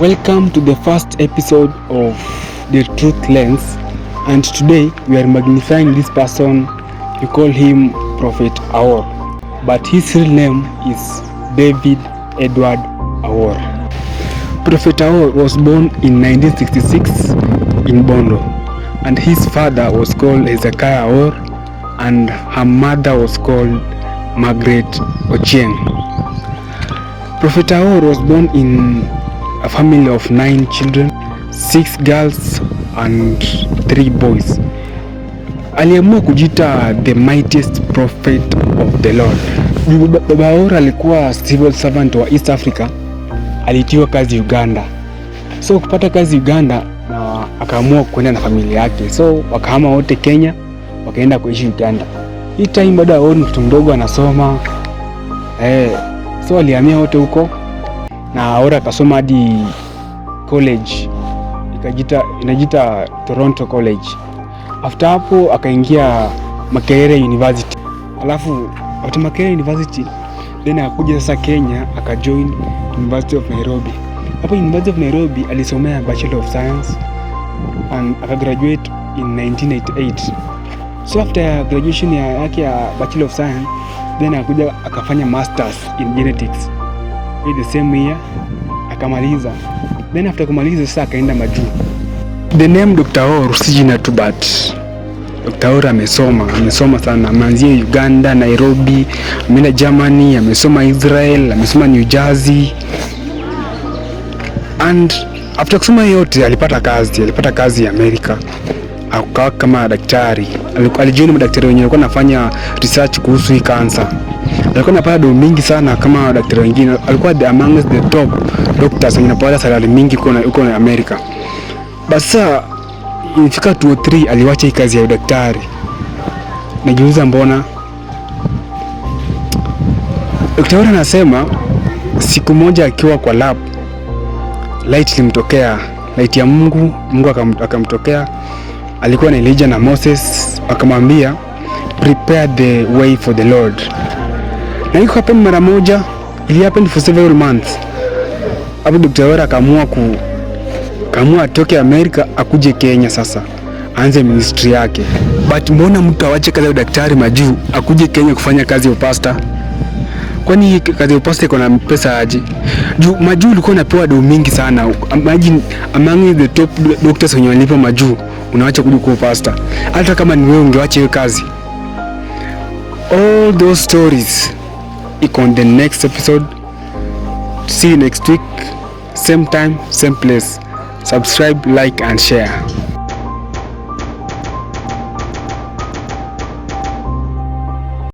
Welcome to the first episode of The Truth Lens, and today we are magnifying this person. We call him Prophet Aor, but his real name is David Edward Aor. Prophet Aor was born in 1966 in Bondo, and his father was called Hezekiah Aor and her mother was called Margaret Ochieng. Prophet Aor was born in a family of 9 children, 6 girls and 3 boys. Aliamua kujita the mightiest prophet of the Lord. Baba Aor alikuwa civil servant wa East Africa, alitiwa kazi Uganda. So kupata kazi Uganda na akaamua kwenda na familia yake. So wakahama wote Kenya, wakaenda kuishi Uganda. Hii time bado Aor mtoto mdogo anasoma. So alihamia wote huko na Aor akasoma hadi college inajita Toronto College. After hapo akaingia Makerere University. Alafu after Makerere University then akakuja sasa Kenya akajoin University of Nairobi. Hapo University of Nairobi alisomea Bachelor of Science and akagraduate in 1988. So after graduation yake ya Bachelor of Science then akakuja akafanya Masters in Genetics. In the same year akamaliza. Then after kumaliza sasa akaenda majuu. The name Dr. Aor si jina tu, but Dr. Aor amesoma sana. Ameanzia Uganda, Nairobi, ameenda Germany, amesoma Israel, amesoma New Jersey. And after kusoma yote alipata kazi Amerika. Akawa kama daktari. Alijoin madaktari wenyewe walikuwa wanafanya research kuhusu hii cancer. Alikuwa anapata do mingi sana kama daktari wengine. Alikuwa among the top doctors wenye wanapata salary mingi huko na Amerika. Basa ilifika 2003 aliwacha hii kazi ya daktari. Najiuliza mbona. Dr. Aor anasema siku moja akiwa kwa lab light ilimtokea, light ya Mungu akamtokea. Alikuwa na Elijah na Moses, akamwambia prepare the way for the Lord. Na iko happen mara moja, ili happen for several months. Hapo Dr. Aor akaamua atoke Amerika akuje Kenya sasa aanze ministry yake. But mbona mtu awache kazi ya daktari majuu akuje Kenya kufanya kazi ya pastor? Kwani kazi ya pastor iko na pesa aje? Majuu ulikuwa unapewa do mingi sana. Imagine among the top doctors wenye walipo majuu unawacha kuja kuwa pastor. Hata kama ni wewe ungewacha hiyo kazi. All those stories iko on the next episode. See you next week, same time, same place. Subscribe, like and share.